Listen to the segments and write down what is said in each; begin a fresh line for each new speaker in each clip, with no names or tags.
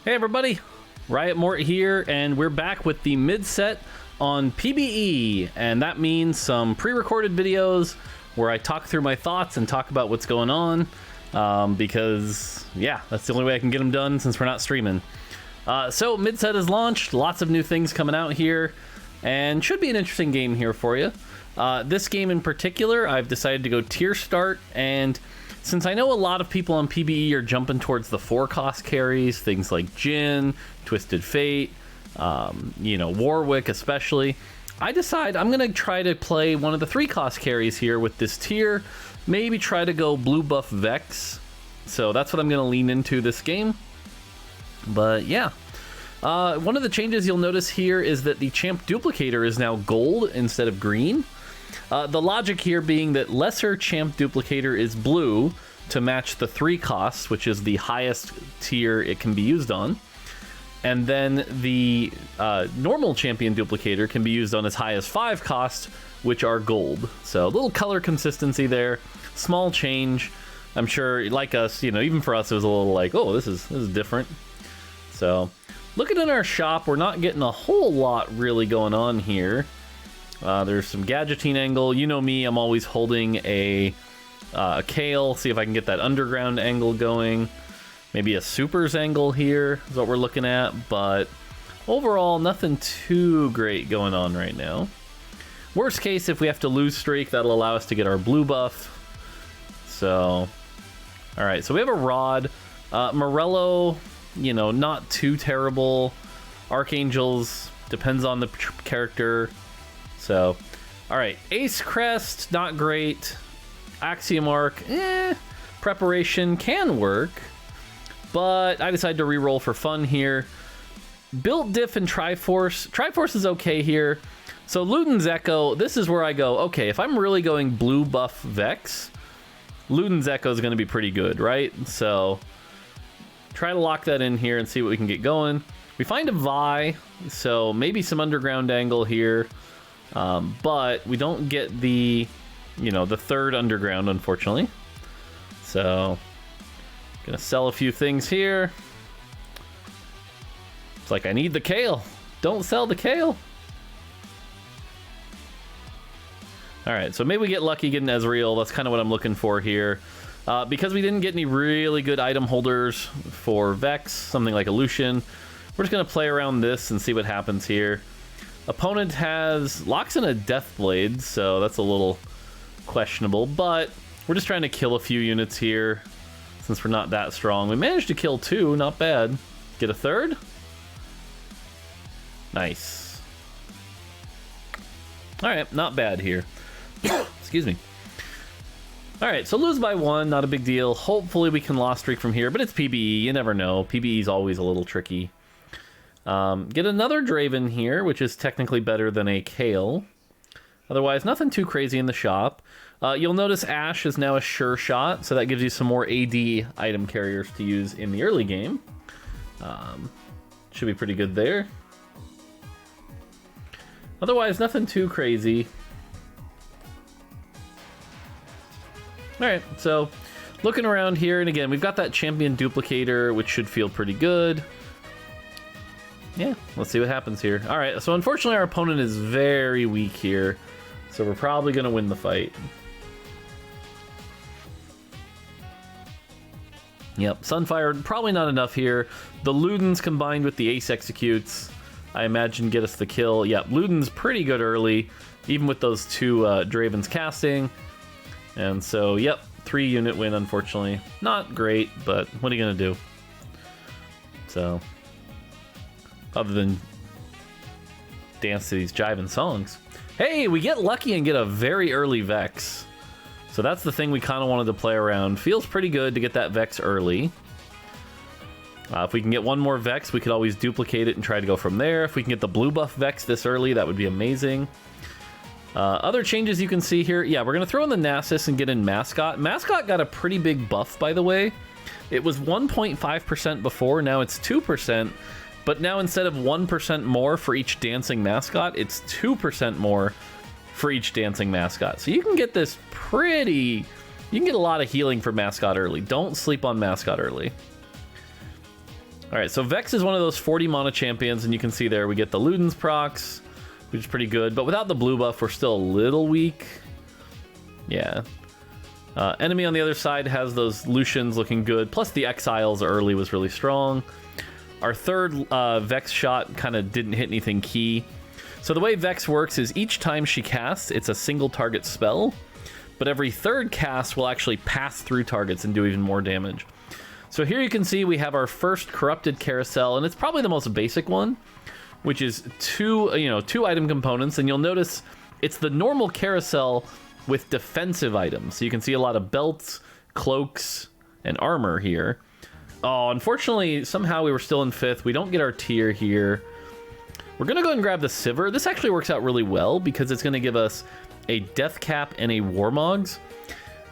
Hey everybody, Riot Mort here, and we're back with the mid-set on PBE, and that means some pre-recorded videos where I talk through my thoughts and talk about what's going on, because, yeah, that's the only way I can get them done since we're not streaming. So, mid-set is launched, lots of new things coming out here, and should be an interesting game here for you. This game in particular, I've decided to go tier start, and since I know a lot of people on PBE are jumping towards the 4-cost carries, things like Jhin, Twisted Fate, Warwick especially, I decide I'm going to try to play one of the 3-cost carries here with this tier, maybe try to go blue buff Vex, so that's what I'm going to lean into this game. But yeah, one of the changes you'll notice here is that the champ duplicator is now gold instead of green. The logic here being that lesser champ duplicator is blue to match the 3 costs, which is the highest tier it can be used on. And then the normal champion duplicator can be used on as high as 5 costs, which are gold. So a little color consistency there, small change. I'm sure, like us, even for us, it was a little like, oh, this is different. So looking at our shop, we're not getting a whole lot really going on here. There's some gadgetine angle. You know me, I'm always holding a Kale, see if I can get that underground angle going. Maybe a supers angle here is what we're looking at, but overall, nothing too great going on right now. Worst case, if we have to lose streak, that'll allow us to get our blue buff. So, alright, so we have a Rod. Morello, not too terrible. Archangels, depends on the character. So, alright, Ace Crest, not great. Axiom Arc, Preparation can work, but I decided to reroll for fun here. Built Diff and Triforce. Triforce is okay here. So Luden's Echo, this is where I go, okay, if I'm really going blue buff Vex, Luden's Echo is going to be pretty good, right? So, try to lock that in here and see what we can get going. We find a Vi, so maybe some underground angle here. But we don't get the, the third underground, unfortunately. So, gonna sell a few things here. It's like, I need the Kale. Don't sell the Kale. Alright, so maybe we get lucky getting Ezreal. That's kind of what I'm looking for here. Because we didn't get any really good item holders for Vex, something like a Lucian, we're just gonna play around this and see what happens here. Opponent locks in a Deathblade, so that's a little questionable, but we're just trying to kill a few units here since we're not that strong. We managed to kill 2, not bad. Get a third? Nice. Alright, not bad here. Excuse me. Alright, so lose by 1, not a big deal. Hopefully we can loss streak from here, but it's PBE, you never know. PBE is always a little tricky. Get another Draven here, which is technically better than a Kale. Otherwise, nothing too crazy in the shop. You'll notice Ashe is now a sure shot, so that gives you some more AD item carriers to use in the early game. Should be pretty good there. Otherwise, nothing too crazy. Alright, so looking around here, and again, we've got that champion duplicator, which should feel pretty good. Yeah, let's see what happens here. Alright, so unfortunately our opponent is very weak here, so we're probably going to win the fight. Yep, Sunfire, probably not enough here. The Ludens combined with the Ace Executes, I imagine, get us the kill. Yep, Luden's pretty good early, even with those 2 Dravens casting. And so, yep, 3-unit win, unfortunately. Not great, but what are you going to do? So, other than dance to these jiving songs. Hey, we get lucky and get a very early Vex. So that's the thing we kind of wanted to play around. Feels pretty good to get that Vex early. If we can get one more Vex, we could always duplicate it and try to go from there. If we can get the blue buff Vex this early, that would be amazing. Other changes you can see here. Yeah, we're going to throw in the Nasus and get in Mascot. Mascot got a pretty big buff, by the way. It was 1.5% before, now it's 2%. But now instead of 1% more for each dancing mascot, it's 2% more for each dancing mascot. So you can get this pretty... You can get a lot of healing for mascot early. Don't sleep on mascot early. All right, so Vex is one of those 40 mana champions, and you can see there we get the Luden's procs, which is pretty good, but without the blue buff, we're still a little weak. Yeah. Enemy on the other side has those Lucians looking good, plus the Exiles early was really strong. Our third Vex shot kind of didn't hit anything key. So the way Vex works is each time she casts, it's a single target spell, but every third cast will actually pass through targets and do even more damage. So here you can see we have our first corrupted carousel, and it's probably the most basic one, which is two item components, and you'll notice it's the normal carousel with defensive items. So you can see a lot of belts, cloaks, and armor here. Oh, unfortunately, somehow we were still in 5th. We don't get our tier here. We're going to go ahead and grab the Sivir. This actually works out really well because it's going to give us a Death Cap and a Warmogs.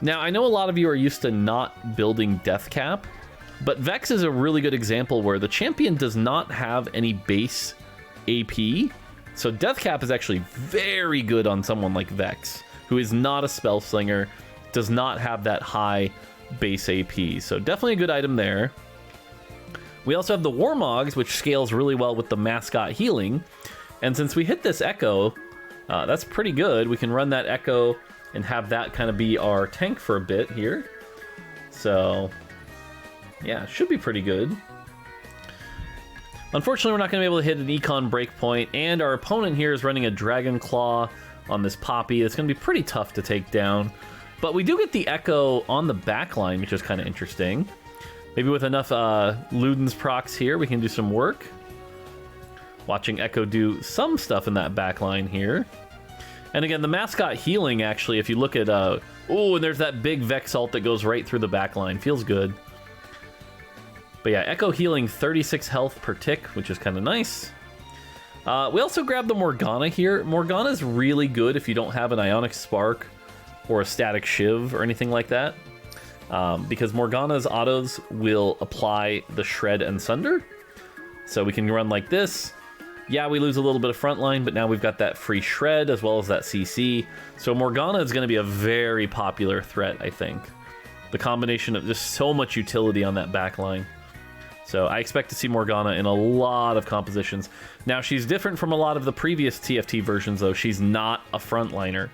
Now, I know a lot of you are used to not building Death Cap, but Vex is a really good example where the champion does not have any base AP. So Death Cap is actually very good on someone like Vex, who is not a spell slinger, does not have that high base AP. So definitely a good item there. We also have the Warmogs, which scales really well with the mascot healing. And since we hit this Echo, that's pretty good. We can run that Echo and have that kind of be our tank for a bit here. So yeah, should be pretty good. Unfortunately, we're not going to be able to hit an Econ breakpoint, and our opponent here is running a Dragon Claw on this Poppy. It's going to be pretty tough to take down. But we do get the Echo on the back line, which is kind of interesting. Maybe with enough Luden's procs here, we can do some work. Watching Echo do some stuff in that back line here. And again, the mascot healing, actually, if you look at... oh, and there's that big Vex ult that goes right through the back line. Feels good. But yeah, Echo healing 36 health per tick, which is kind of nice. We also grabbed the Morgana here. Morgana's really good if you don't have an Ionic Spark or a Static Shiv or anything like that. Because Morgana's autos will apply the Shred and Sunder. So we can run like this. Yeah, we lose a little bit of frontline, but now we've got that free Shred as well as that CC. So Morgana is going to be a very popular threat, I think. The combination of just so much utility on that back line. So I expect to see Morgana in a lot of compositions. Now, she's different from a lot of the previous TFT versions, though. She's not a frontliner.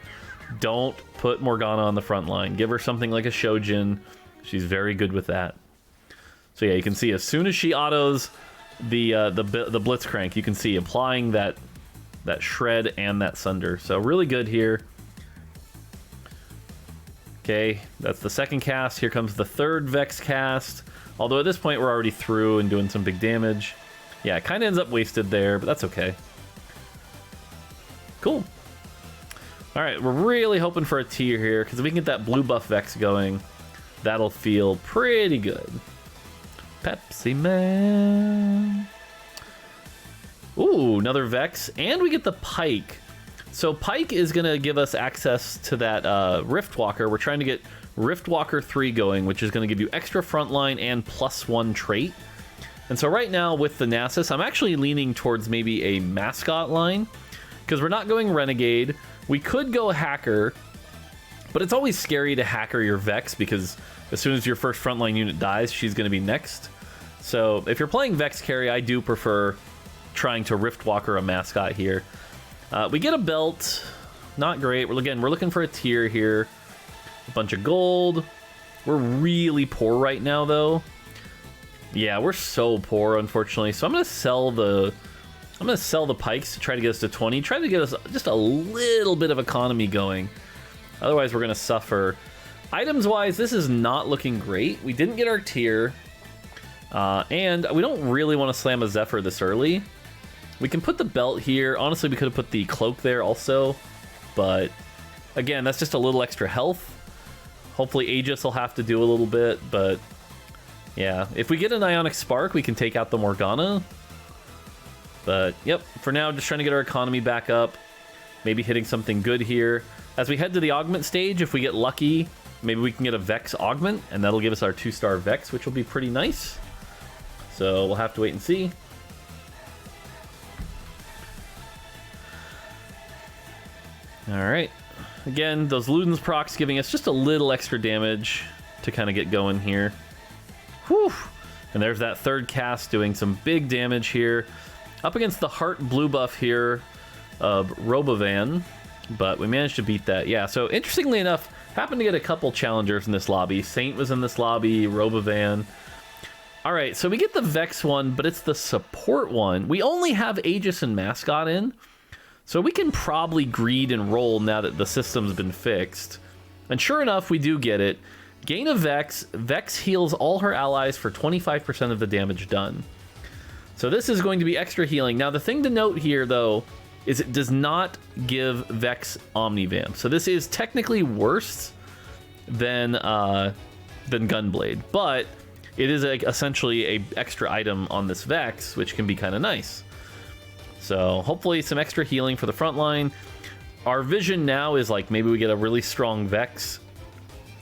Don't put Morgana on the front line. Give her something like a Shojin. She's very good with that. So yeah, you can see as soon as she autos the Blitzcrank, you can see applying that Shred and that Sunder. So really good here. Okay, that's the second cast. Here comes the third Vex cast. Although at this point we're already through and doing some big damage. Yeah, it kind of ends up wasted there, but that's okay. Cool. All right, we're really hoping for a tier here, because if we can get that blue buff Vex going, that'll feel pretty good. Pepsi Man. Ooh, another Vex, and we get the Pike. So Pike is going to give us access to that Riftwalker. We're trying to get Riftwalker 3 going, which is going to give you extra frontline and +1 trait. And so right now with the Nasus, I'm actually leaning towards maybe a mascot line, because we're not going Renegade. We could go Hacker, but it's always scary to Hacker your Vex, because as soon as your first frontline unit dies, she's going to be next. So if you're playing Vex carry, I do prefer trying to Riftwalker a mascot here. We get a belt, not great. We're looking for a tier here. A bunch of gold. We're really poor right now, though. Yeah, we're so poor, unfortunately. So I'm gonna sell the pikes to try to get us to 20. Try to get us just a little bit of economy going. Otherwise, we're gonna suffer. Items-wise, this is not looking great. We didn't get our tier, and we don't really want to slam a Zephyr this early. We can put the belt here. Honestly, we could have put the cloak there also, but again, that's just a little extra health. Hopefully Aegis will have to do a little bit, but yeah. If we get an Ionic Spark, we can take out the Morgana. But yep, for now, just trying to get our economy back up. Maybe hitting something good here. As we head to the augment stage, if we get lucky, maybe we can get a Vex augment, and that'll give us our 2-star Vex, which will be pretty nice. So we'll have to wait and see. Alright. Again, those Luden's procs giving us just a little extra damage to kind of get going here. Whew! And there's that third cast doing some big damage here. Up against the Heart blue buff here of Robovan, but we managed to beat that. Yeah, so interestingly enough, happened to get a couple challengers in this lobby. Saint was in this lobby, Robovan. All right, so we get the Vex one, but it's the support one. We only have Aegis and Mascot in, so we can probably greed and roll now that the system's been fixed. And sure enough, we do get it. Gain a Vex. Vex heals all her allies for 25% of the damage done. So this is going to be extra healing. Now, the thing to note here, though, is it does not give Vex Omnivamp. So this is technically worse than Gunblade, but it is essentially a extra item on this Vex, which can be kind of nice. So hopefully some extra healing for the front line. Our vision now is like maybe we get a really strong Vex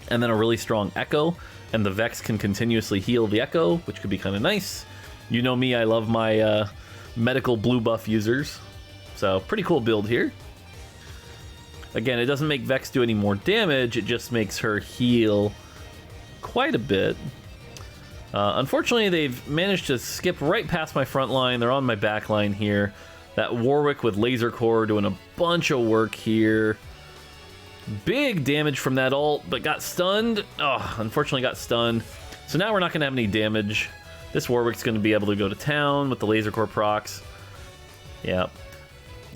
and then a really strong Echo, and the Vex can continuously heal the Echo, which could be kind of nice. You know me, I love my medical blue buff users. So pretty cool build here. Again, it doesn't make Vex do any more damage, it just makes her heal quite a bit. Unfortunately, they've managed to skip right past my front line. They're on my back line here. That Warwick with Laser Core doing a bunch of work here. Big damage from that ult, but got stunned. Oh, unfortunately got stunned. So now we're not going to have any damage. This Warwick's going to be able to go to town with the Laser Core procs. Yeah.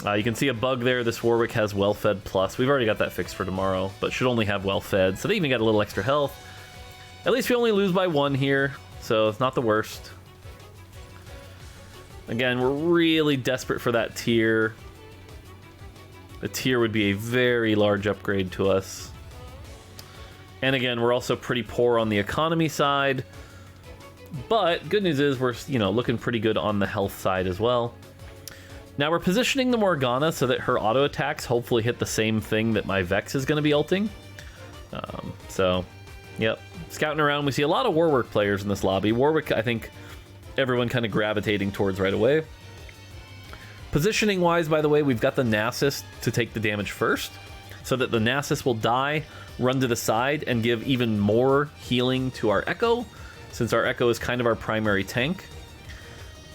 You can see a bug there. This Warwick has Well-Fed Plus. We've already got that fixed for tomorrow, but should only have Well-Fed. So they even got a little extra health. At least we only lose by 1 here, so it's not the worst. Again, we're really desperate for that tier. The tier would be a very large upgrade to us. And again, we're also pretty poor on the economy side. But good news is we're, looking pretty good on the health side as well. Now we're positioning the Morgana so that her auto attacks hopefully hit the same thing that my Vex is going to be ulting. Yep. Scouting around, we see a lot of Warwick players in this lobby. Warwick, I think everyone kind of gravitating towards right away. Positioning wise, by the way, we've got the Nasus to take the damage first, so that the Nasus will die, run to the side, and give even more healing to our Echo, since our Echo is kind of our primary tank.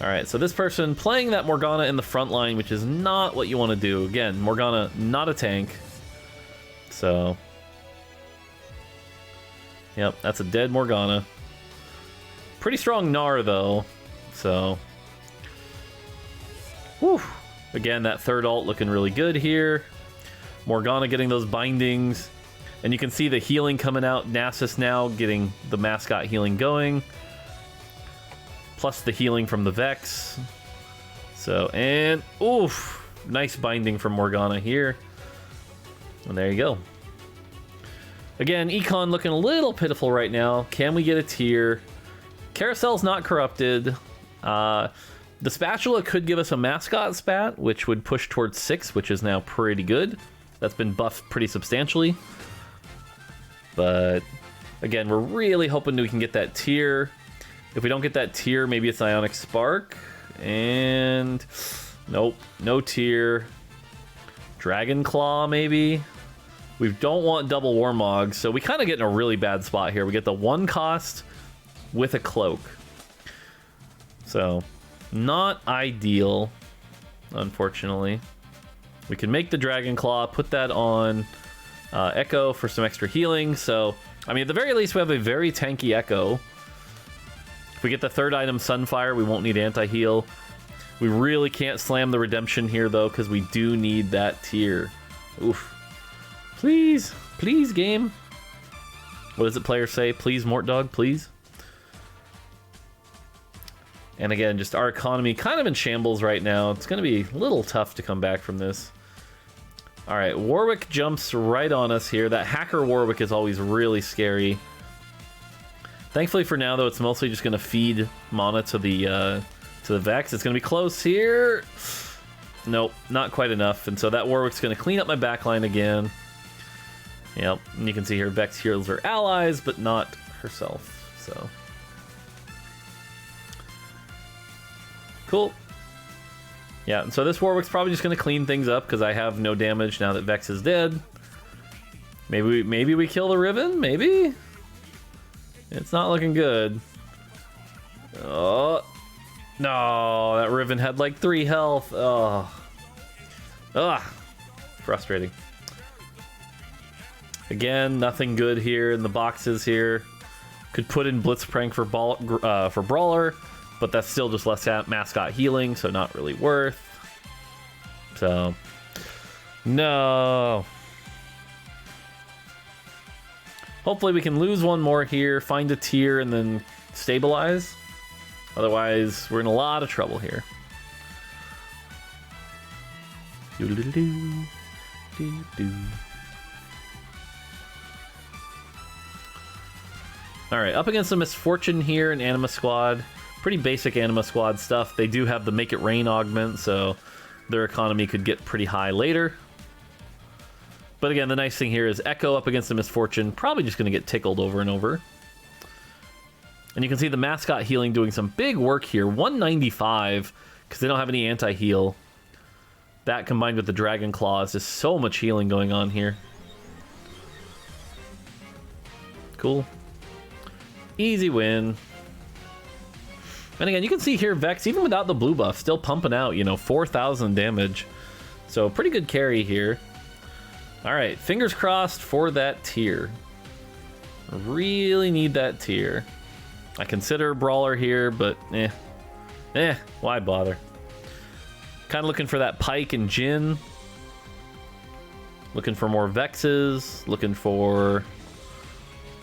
Alright, so this person playing that Morgana in the front line, which is not what you want to do. Again, Morgana, not a tank. So, yep, that's a dead Morgana. Pretty strong Gnar, though, so... Whew. Again, that third ult looking really good here. Morgana getting those bindings. And you can see the healing coming out. Nasus now getting the mascot healing going. Plus the healing from the Vex. So, and... Oof! Nice binding from Morgana here. And there you go. Again, Econ looking a little pitiful right now. Can we get a tier? Carousel's not corrupted. The Spatula could give us a mascot spat, which would push towards 6, which is now pretty good. That's been buffed pretty substantially. But again, we're really hoping we can get that tier. If we don't get that tier, maybe it's Ionic Spark. And nope, no tier. Dragon Claw, maybe. We don't want double Warmog, so we kind of get in a really bad spot here. We get the 1 cost with a cloak. So, not ideal, unfortunately. We can make the Dragon Claw, put that on Echo for some extra healing. So, I mean, at the very least, we have a very tanky Echo. If we get the third item, Sunfire, we won't need anti-heal. We really can't slam the Redemption here, though, because we do need that tier. Oof. Please, please, game. What does the player say? Please, Mortdog, please. And again, just our economy kind of in shambles right now. It's going to be a little tough to come back from this. All right, Warwick jumps right on us here. That hacker Warwick is always really scary. Thankfully for now, though, it's mostly just going to feed mana to the Vex. It's going to be close here. Nope, not quite enough. And so that Warwick's going to clean up my backline again. Yep, and you can see here Vex heals her allies, but not herself. So... Cool. Yeah, and so this Warwick's probably just going to clean things up because I have no damage now that Vex is dead. Maybe we kill the Riven? Maybe? It's not looking good. Oh. No, that Riven had like 3 health. Oh. Ugh. Frustrating. Again, nothing good here in the boxes here. Could put in Blitzcrank for Brawler, but that's still just less mascot healing, so not really worth. So, no. Hopefully we can lose one more here, find a tier, and then stabilize. Otherwise, we're in a lot of trouble here. Alright, up against the Misfortune here in Anima Squad. Pretty basic Anima Squad stuff. They do have the Make It Rain augment, so their economy could get pretty high later. But again, the nice thing here is Echo up against the Misfortune. Probably just going to get tickled over and over. And you can see the mascot healing doing some big work here. 195, because they don't have any anti-heal. That combined with the Dragon Claws, just so much healing going on here. Cool. Easy win. And again, you can see here Vex, even without the blue buff, still pumping out, you know, 4,000 damage. So pretty good carry here. Alright, fingers crossed for that tier. Really need that tier. I consider Brawler here, but why bother? Kind of looking for that Pike and Jhin. Looking for more Vexes. Looking for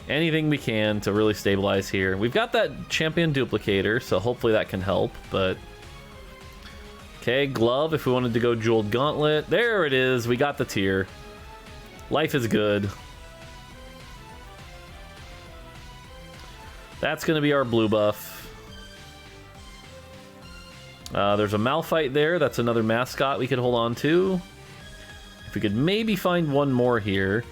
anything we can to really stabilize here. We've got that Champion Duplicator, so hopefully that can help, but... Okay, Glove, if we wanted to go Jeweled Gauntlet. There it is, we got the tier. Life is good. That's going to be our blue buff. There's a Malphite there. That's another mascot we could hold on to. If we could maybe find one more here.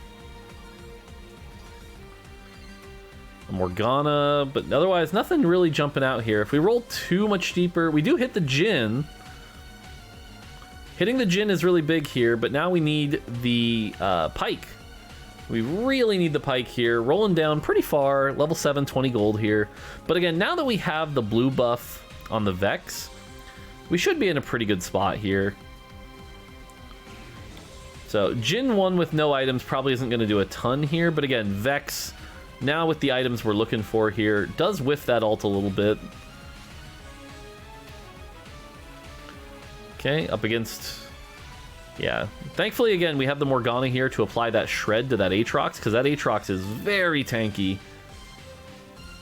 A Morgana, but otherwise nothing really jumping out here. If we roll too much deeper, we do hit the Jhin. Hitting the Jhin is really big here, but now we need the Pike. We really need the Pike here. Rolling down pretty far. Level 7, 20 gold here. But again, now that we have the blue buff on the Vex, we should be in a pretty good spot here. So, Jhin 1 with no items probably isn't going to do a ton here. But again, Vex, now with the items we're looking for here, does whiff that ult a little bit. Okay, up against... Yeah, thankfully, again, we have the Morgana here to apply that shred to that Aatrox, because that Aatrox is very tanky.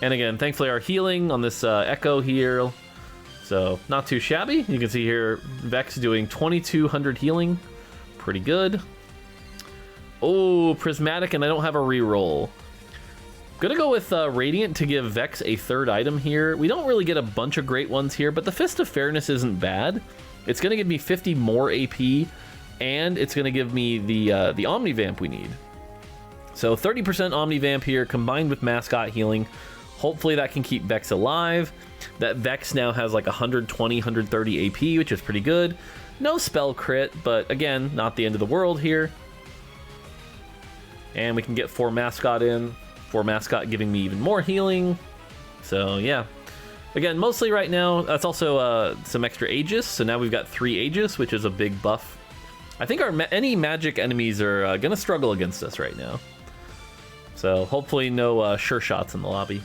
And again, thankfully, our healing on this Echo here, so not too shabby. You can see here, Vex doing 2,200 healing. Pretty good. Oh, Prismatic, and I don't have a reroll. Gonna go with Radiant to give Vex a third item here. We don't really get a bunch of great ones here, but the Fist of Fairness isn't bad. It's gonna give me 50 more AP, and it's going to give me the Omnivamp we need. So 30% Omnivamp here, combined with Mascot healing. Hopefully that can keep Vex alive. That Vex now has like 120, 130 AP, which is pretty good. No spell crit, but again, not the end of the world here. And we can get 4 Mascot in. 4 Mascot giving me even more healing. So yeah. Again, mostly right now, that's also some extra Aegis. So now we've got 3 Aegis, which is a big buff. I think any magic enemies are going to struggle against us right now. So hopefully no sure shots in the lobby.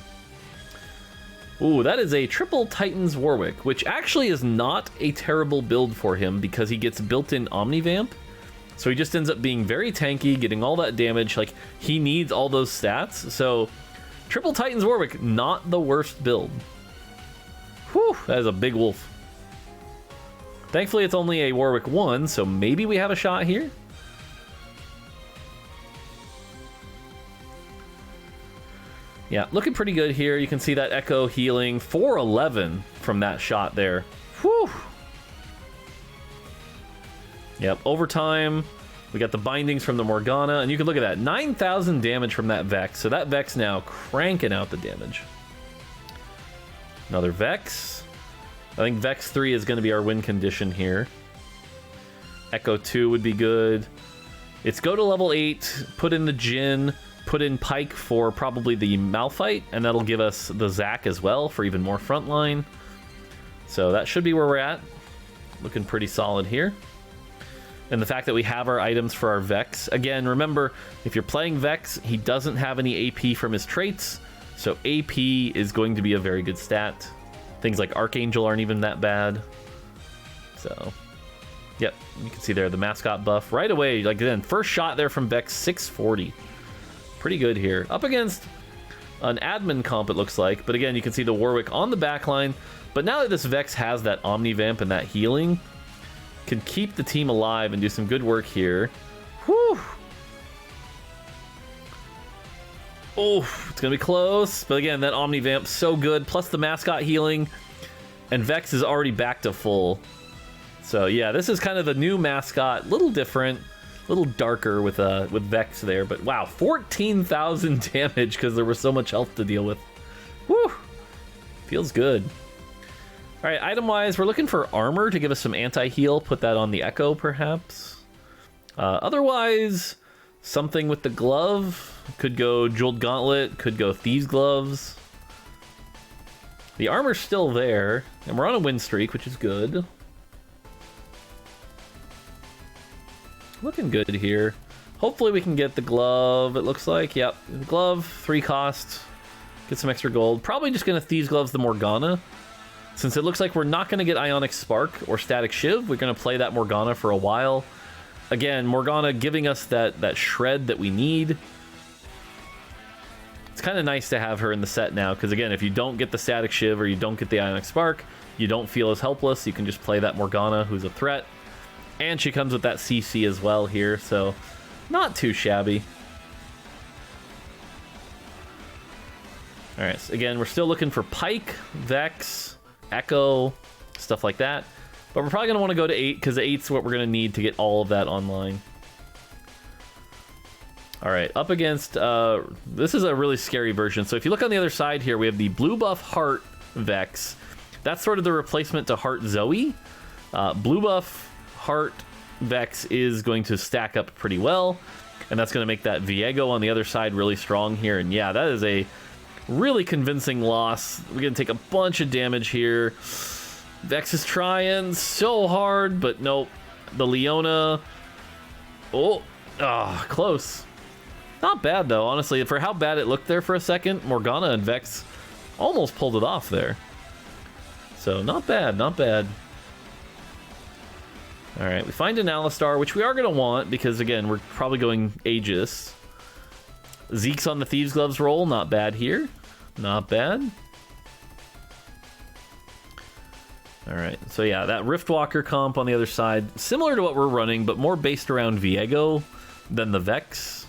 Ooh, that is a triple Titans Warwick, which actually is not a terrible build for him because he gets built-in Omnivamp. So he just ends up being very tanky, getting all that damage. Like, he needs all those stats. So triple Titans Warwick, not the worst build. Whew, that is a big wolf. Thankfully, it's only a Warwick 1, so maybe we have a shot here. Yeah, looking pretty good here. You can see that Echo healing. 411 from that shot there. Whew. Yep, overtime. We got the bindings from the Morgana, and you can look at that. 9,000 damage from that Vex. So that Vex now cranking out the damage. Another Vex. I think Vex 3 is going to be our win condition here. Echo 2 would be good. It's go to level 8, put in the Jhin, put in Pike for probably the Malphite, and that'll give us the Zac as well for even more frontline. So that should be where we're at. Looking pretty solid here. And the fact that we have our items for our Vex. Again, remember, if you're playing Vex, he doesn't have any AP from his traits, so AP is going to be a very good stat. Things like Archangel aren't even that bad. So, yep, you can see there the mascot buff right away. Like, again, first shot there from Vex, 640. Pretty good here. Up against an admin comp, it looks like. But again, you can see the Warwick on the backline. But now that this Vex has that Omnivamp and that healing, can keep the team alive and do some good work here. Whew. Oh, it's going to be close. But again, that Omnivamp, so good. Plus the mascot healing. And Vex is already back to full. So yeah, this is kind of the new mascot. Little different. Little darker with Vex there. But wow, 14,000 damage because there was so much health to deal with. Whew. Feels good. All right, item-wise, we're looking for armor to give us some anti-heal. Put that on the Echo, perhaps. Otherwise, something with the glove. Could go Jeweled Gauntlet, could go Thieves' Gloves. The armor's still there, and we're on a win streak, which is good. Looking good here. Hopefully we can get the glove, it looks like. Yep, the glove, 3 cost. Get some extra gold. Probably just going to Thieves' Gloves the Morgana. Since it looks like we're not going to get Ionic Spark or Static Shiv, we're going to play that Morgana for a while. Again, Morgana giving us that shred that we need. It's kind of nice to have her in the set now, because again, if you don't get the Static Shiv or you don't get the Ionic Spark, you don't feel as helpless. You can just play that Morgana, who's a threat. And she comes with that CC as well here, so not too shabby. Alright, so again, we're still looking for Pike, Vex, Echo, stuff like that. But we're probably going to want to go to 8, because 8's what we're going to need to get all of that online. Alright, up against... this is a really scary version. So if you look on the other side here, we have the blue buff Heart Vex. That's sort of the replacement to Heart Zoe. Blue buff Heart Vex is going to stack up pretty well. And that's going to make that Viego on the other side really strong here. And yeah, that is a really convincing loss. We're going to take a bunch of damage here. Vex is trying so hard, but nope. The Leona. Oh, close. Not bad, though, honestly. For how bad it looked there for a second, Morgana and Vex almost pulled it off there. So, not bad, not bad. Alright, we find an Alistar, which we are going to want, because, again, we're probably going Aegis. Zeke's on the Thieves' Gloves roll, not bad here. Not bad. Alright, so yeah, that Riftwalker comp on the other side, similar to what we're running, but more based around Viego than the Vex.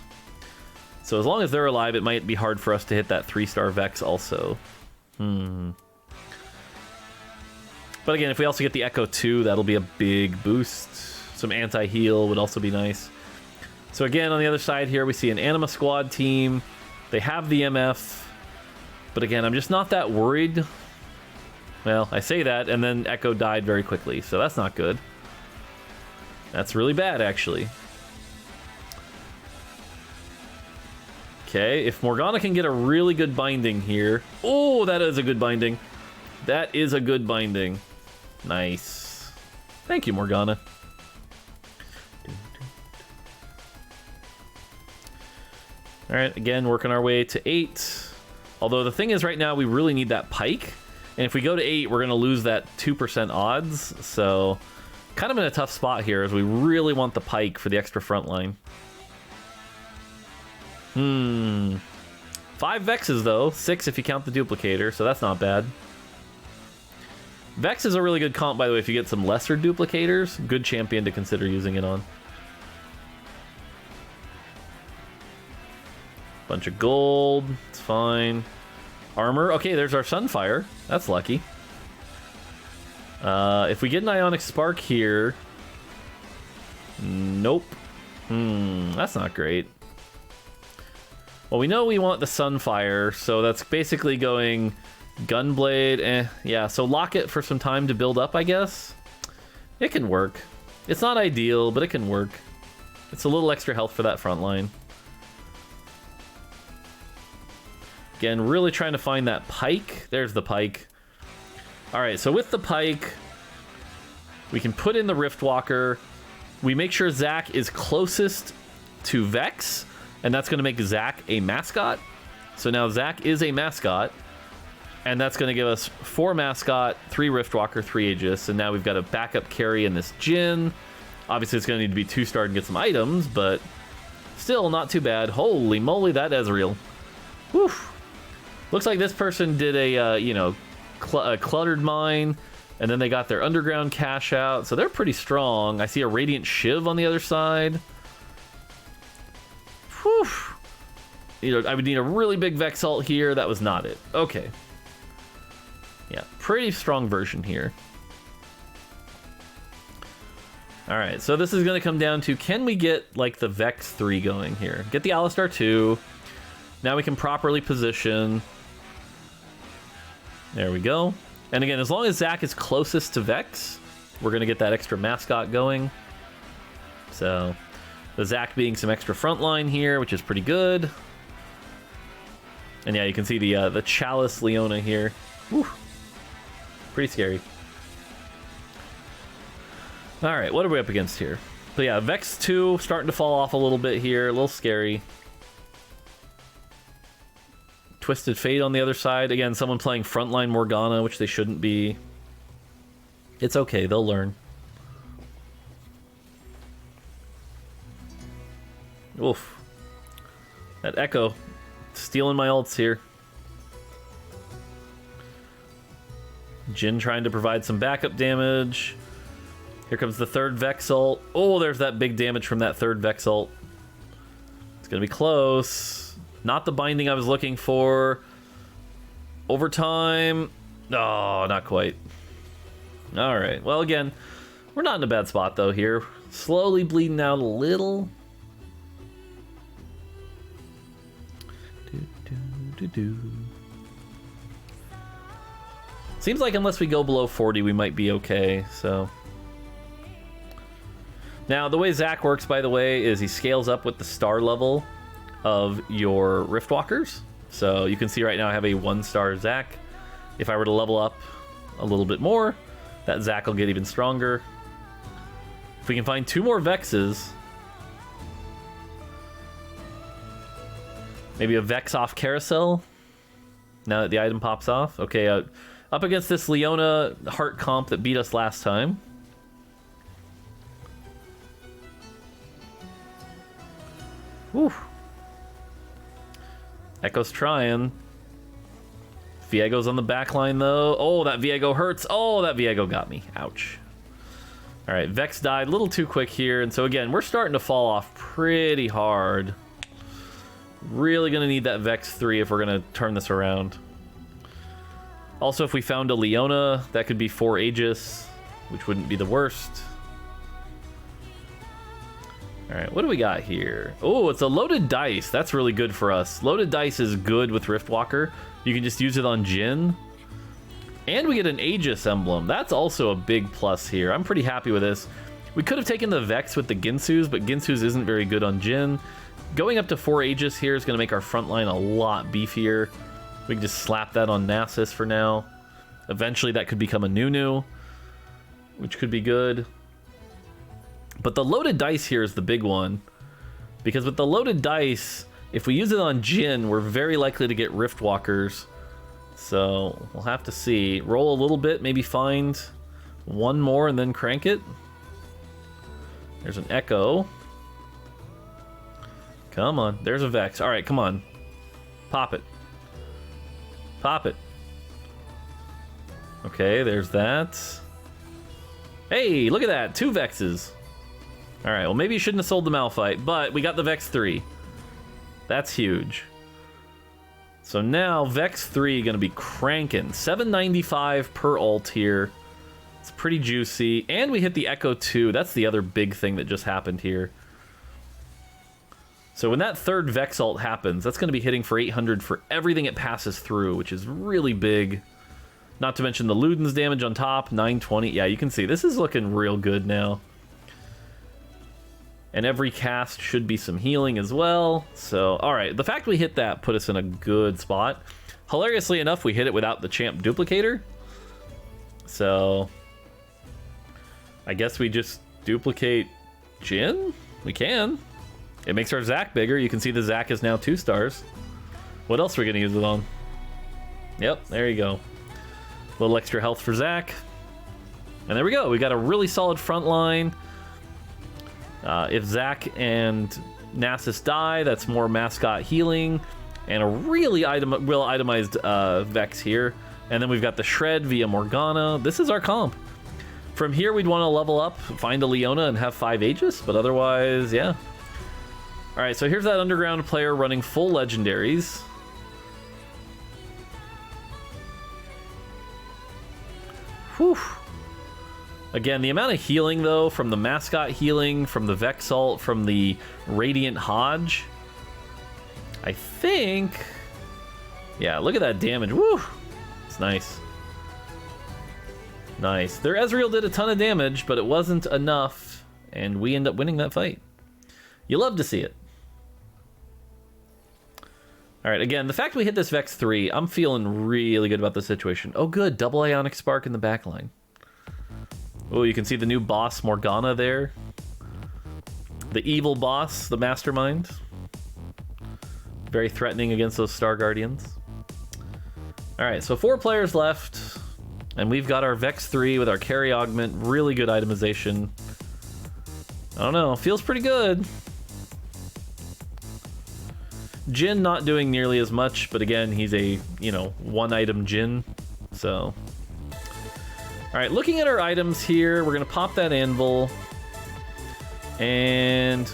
So as long as they're alive, it might be hard for us to hit that 3-star Vex also. But again, if we also get the Echo 2, that'll be a big boost. Some anti-heal would also be nice. So again, on the other side here, we see an Anima Squad team. They have the MF. But again, I'm just not that worried. Well, I say that, and then Echo died very quickly, so that's not good. That's really bad, actually. Okay, if Morgana can get a really good binding here... Oh, that is a good binding. That is a good binding. Nice. Thank you, Morgana. Alright, again, working our way to 8. Although the thing is, right now, we really need that Pike. And if we go to 8, we're going to lose that 2% odds. So, kind of in a tough spot here, as we really want the Pike for the extra front line. 5 Vexes, though. 6 if you count the Duplicator, so that's not bad. Vex is a really good comp, by the way, if you get some lesser Duplicators. Good champion to consider using it on. Bunch of gold. It's fine. Armor. Okay, there's our Sunfire. That's lucky. If we get an Ionic Spark here... Nope. That's not great. Well, we know we want the Sunfire, so that's basically going Gunblade. Yeah, so lock it for some time to build up, I guess. It can work. It's not ideal, but it can work. It's a little extra health for that front line. Again, really trying to find that pike. There's the pike. All right, so with the pike, we can put in the Riftwalker. We make sure Zach is closest to Vex, and that's going to make Zach a mascot. So now Zach is a mascot, and that's going to give us 4 mascot, 3 Riftwalker, 3 Aegis, and now we've got a backup carry in this Jhin. Obviously, it's going to need to be 2-starred and get some items, but still not too bad. Holy moly, that Ezreal. Whew. Looks like this person did a, a cluttered mine, and then they got their underground cash out, so they're pretty strong. I see a Radiant Shiv on the other side. Whew. I would need a really big Vex ult here. That was not it. Okay. Yeah, pretty strong version here. Alright, so this is going to come down to, can we get, like, the Vex 3 going here? Get the Alistar 2. Now we can properly position. There we go. And again, as long as Zach is closest to Vex, we're going to get that extra mascot going. So, the Zach being some extra frontline here, which is pretty good. And yeah, you can see the Chalice Leona here. Whew. Pretty scary. Alright, what are we up against here? So yeah, Vex 2 starting to fall off a little bit here. A little scary. Twisted Fate on the other side. Again, someone playing frontline Morgana, which they shouldn't be. It's okay, they'll learn. Oof. That Echo. Stealing my ults here. Jhin trying to provide some backup damage. Here comes the third Vex ult. Oh, there's that big damage from that third Vex ult. It's going to be close. Not the binding I was looking for. Overtime. Oh, not quite. Alright, well again, we're not in a bad spot though here. Slowly bleeding out a little. Seems like unless we go below 40, we might be okay, so. Now, the way Zach works, by the way, is he scales up with the star level of your Riftwalkers. So you can see right now I have a 1-star Zach. If I were to level up a little bit more, that Zach will get even stronger. If we can find 2 more Vexes, maybe a Vex off Carousel, now that the item pops off. Okay, up against this Leona heart comp that beat us last time. Whew. Echo's trying. Viego's on the back line, though. Oh, that Viego hurts. Oh, that Viego got me. Ouch. All right, Vex died a little too quick here. And so, again, we're starting to fall off pretty hard. Really going to need that Vex 3 if we're going to turn this around. Also, if we found a Leona, that could be 4 Aegis, which wouldn't be the worst. All right, what do we got here? Oh, it's a loaded dice. That's really good for us. Loaded dice is good with Riftwalker. You can just use it on Jhin. And we get an Aegis emblem. That's also a big plus here. I'm pretty happy with this. We could have taken the Vex with the Ginsu's, but Ginsu's isn't very good on Jhin. Going up to 4 Aegis here is going to make our front line a lot beefier. We can just slap that on Nasus for now. Eventually that could become a Nunu, which could be good. But the loaded dice here is the big one. Because with the loaded dice, if we use it on Jhin, we're very likely to get Riftwalkers. So we'll have to see. Roll a little bit, maybe find 1 more and then crank it. There's an Echo. Come on, there's a Vex. All right, come on. Pop it. Pop it. Okay, there's that. Hey, look at that. 2 Vexes. All right, well, maybe you shouldn't have sold the Malphite, but we got the Vex 3. That's huge. So now Vex 3 going to be cranking. 795 per ult here. It's pretty juicy. And we hit the Echo 2. That's the other big thing that just happened here. So when that third Vex ult happens, that's going to be hitting for 800 for everything it passes through, which is really big. Not to mention the Luden's damage on top, 920. Yeah, you can see this is looking real good now. And every cast should be some healing as well. So, alright, the fact we hit that put us in a good spot. Hilariously enough, we hit it without the champ duplicator. So, I guess we just duplicate Jhin? We can. It makes our Zac bigger. You can see the Zac is now 2 stars. What else are we going to use it on? Yep, there you go. A little extra health for Zac. And there we go. We got a really solid front line. If Zac and Nasus die, that's more mascot healing. And a really well itemized Vex here. And then we've got the Shred via Morgana. This is our comp. From here, we'd want to level up, find a Leona, and have 5 Aegis. But otherwise, yeah. Alright, so here's that underground player running full legendaries. Whew. Again, the amount of healing, though, from the mascot healing, from the Vex ult, from the Radiant Hodge. I think... Yeah, look at that damage. Woo! It's nice. Nice. Their Ezreal did a ton of damage, but it wasn't enough, and we end up winning that fight. You love to see it. Alright, again, the fact we hit this Vex 3, I'm feeling really good about the situation. Oh good, double Ionic Spark in the backline. Oh, you can see the new boss, Morgana, there. The evil boss, the mastermind. Very threatening against those Star Guardians. Alright, so 4 players left. And we've got our Vex 3 with our carry augment. Really good itemization. I don't know, feels pretty good. Jhin not doing nearly as much, but again, he's a, you know, 1-item Jhin. So... Alright, looking at our items here, we're going to pop that anvil. And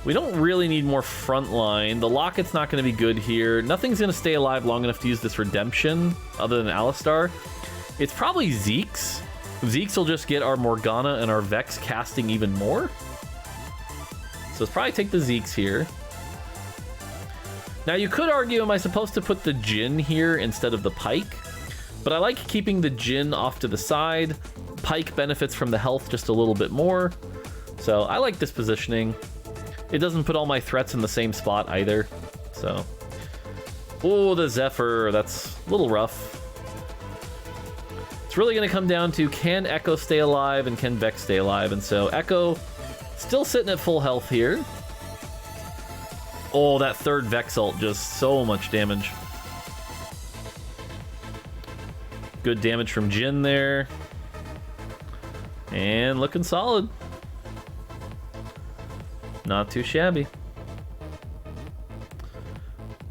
we don't really need more frontline. The locket's not going to be good here. Nothing's going to stay alive long enough to use this redemption, other than Alistar. It's probably Zeke's. Zeke's will just get our Morgana and our Vex casting even more. So let's probably take the Zeke's here. Now you could argue, am I supposed to put the Jhin here instead of the Pike? But I like keeping the Jhin off to the side. Pike benefits from the health just a little bit more. So I like this positioning. It doesn't put all my threats in the same spot either. So, oh, the Zephyr, that's a little rough. It's really going to come down to, can Echo stay alive and can Vex stay alive? And so Echo still sitting at full health here. Oh, that third Vex ult, just so much damage. Good damage from Jhin there. And looking solid. Not too shabby.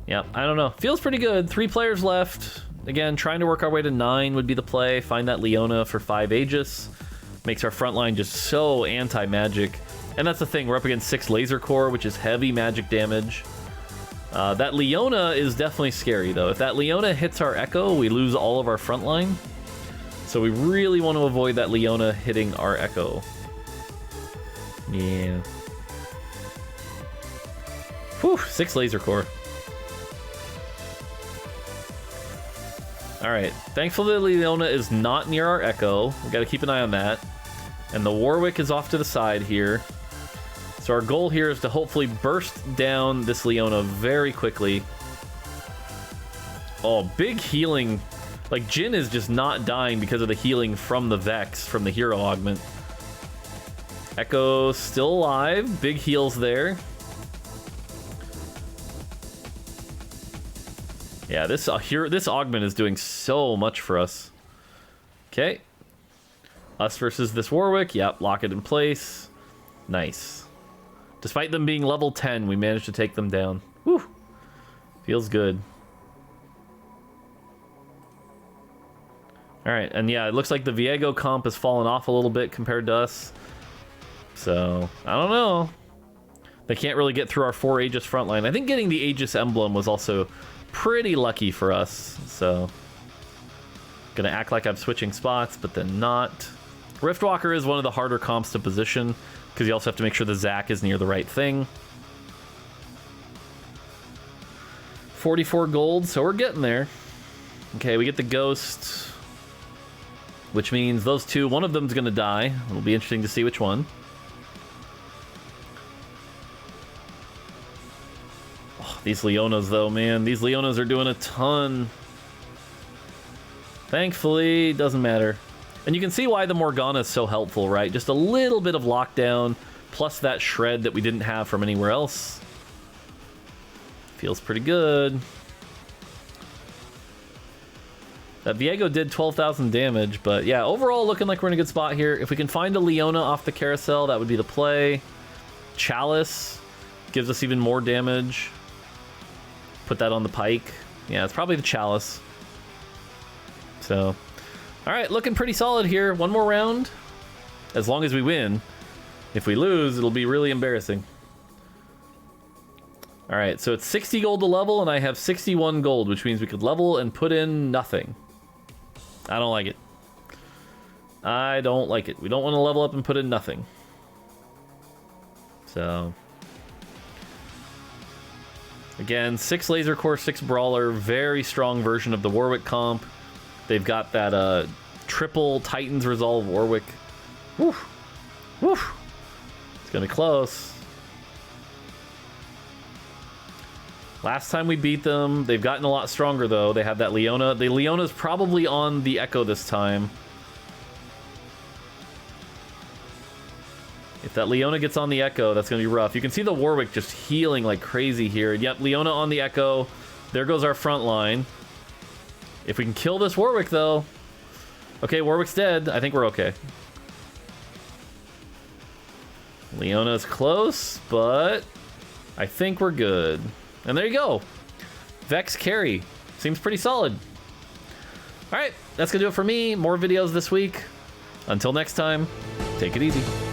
Yeah, I don't know. Feels pretty good. 3 players left. Again, trying to work our way to 9 would be the play. Find that Leona for 5 Aegis. Makes our front line just so anti-magic. And that's the thing, we're up against 6 Laser Core, which is heavy magic damage. That Leona is definitely scary, though. If that Leona hits our Echo, we lose all of our front line. So we really want to avoid that Leona hitting our Echo. Yeah. Whew, 6 Laser Core. Alright, thankfully Leona is not near our Echo. We gotta keep an eye on that. And the Warwick is off to the side here. So our goal here is to hopefully burst down this Leona very quickly. Oh, big healing. Like, Jhin is just not dying because of the healing from the Vex, from the hero augment. Echo still alive. Big heals there. Yeah, this augment is doing so much for us. Okay. Us versus this Warwick. Yep, lock it in place. Nice. Despite them being level 10, we managed to take them down. Whew. Feels good. Alright, and yeah, it looks like the Viego comp has fallen off a little bit compared to us. So, I don't know. They can't really get through our 4 Aegis frontline. I think getting the Aegis emblem was also pretty lucky for us. So, gonna act like I'm switching spots, but then not. Riftwalker is one of the harder comps to position, because you also have to make sure the Zac is near the right thing. 44 gold, so we're getting there. Okay, we get the Ghost, which means those two, one of them's going to die. It'll be interesting to see which one. These Leonas, though, man. These Leonas are doing a ton. Thankfully, doesn't matter. And you can see why the Morgana is so helpful, right? Just a little bit of lockdown, plus that shred that we didn't have from anywhere else. Feels pretty good. That Viego did 12,000 damage, but yeah, overall looking like we're in a good spot here. If we can find a Leona off the Carousel, that would be the play. Chalice gives us even more damage. Put that on the Pike. Yeah, it's probably the Chalice. So, all right, looking pretty solid here. One more round, as long as we win. If we lose, it'll be really embarrassing. All right, so it's 60 gold to level, and I have 61 gold, which means we could level and put in nothing. I don't like it. I don't like it. We don't want to level up and put in nothing. So, again, 6 Laser Core, 6 Brawler, very strong version of the Warwick comp. They've got that triple Titans Resolve Warwick. Woof. Woof. It's going to be close. Last time we beat them, they've gotten a lot stronger, though. They have that Leona. The Leona's probably on the Echo this time. If that Leona gets on the Echo, that's going to be rough. You can see the Warwick just healing like crazy here. Yep, Leona on the Echo. There goes our front line. If we can kill this Warwick, though... Okay, Warwick's dead. I think we're okay. Leona's close, but I think we're good. And there you go. Vex carry. Seems pretty solid. All right, that's going to do it for me. More videos this week. Until next time, take it easy.